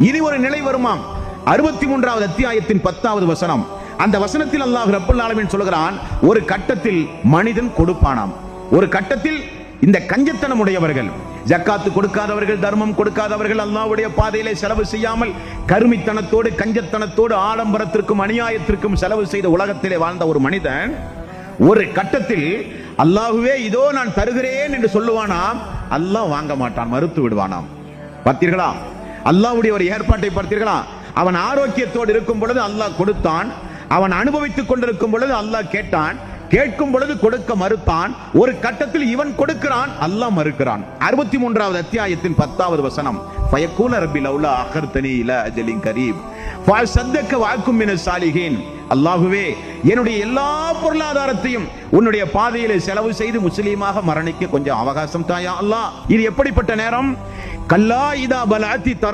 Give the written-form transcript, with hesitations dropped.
இனி ஒரு நிலை வருமாம். 63வது அத்தியாயத்தின் 10வது வசனம். அந்த வசனத்தில் அல்லாஹ் ரப்பல் ஆலமீன் சொல்கிறான், ஒரு கட்டத்தில் மனிதன் கொடுப்பானாம். ஒரு கட்டத்தில் இந்த கஞ்சத்தனம் உடையவர்கள், ஜக்காத்து கொடுக்காதவர்கள், தர்மம் கொடுக்காதவர்கள், அல்லாஹ்வுடைய பாதையிலே செலவு செய்யாமல் கருமித்தனத்தோடு கஞ்சத்தனத்தோடு ஆடம்பரத்திற்கும் அநியாயத்திற்கும் செலவு செய்த உலகத்திலே வாழ்ந்த ஒரு மனிதன் ஒரு கட்டத்தில் அல்லாஹ்வே இதோ நான் தருகிறேன் என்று சொல்லுவானாம். அல்லாஹ் வாங்க மாட்டான், மறுத்து விடுவானாம். பார்த்தீர்களா அல்லாஹ்வுடைய ஒரு ஏற்பாட்டை பார்த்தீர்களா? அவன் ஆரோக்கியத்தோடு இருக்கும் பொழுது அல்லாஹ் கொடுத்தான், அவன் அனுபவித்துக் கொண்டிருக்கும் பொழுது அல்லாஹ் கேட்டான், கேட்கும் பொழுது கொடுக்க மறுத்தான். ஒரு கட்டத்தில் இவன் கொடுக்கிறான், அல்லாஹ் மறுக்கிறான். 63வது அத்தியாயத்தின் 10வது வசனம். ஃபயக்கூல ரப்பி லௌலா அகர்தனி இலா அஜலின் கரீப் ஃபஅஸத்தக வஅகும் மினஸ் சாலிஹீன். அல்லாஹ்வே என்னுடைய எல்லா பொருளாதாரத்தையும் உன்னுடைய பாதையிலே செலவு செய்து முஸ்லீமாக மரணிக்க கொஞ்சம் அவகாசம் தாயா அல்லாஹ். இது எப்படிப்பட்ட நேரம்? கல்லா இதா பலஅத்தி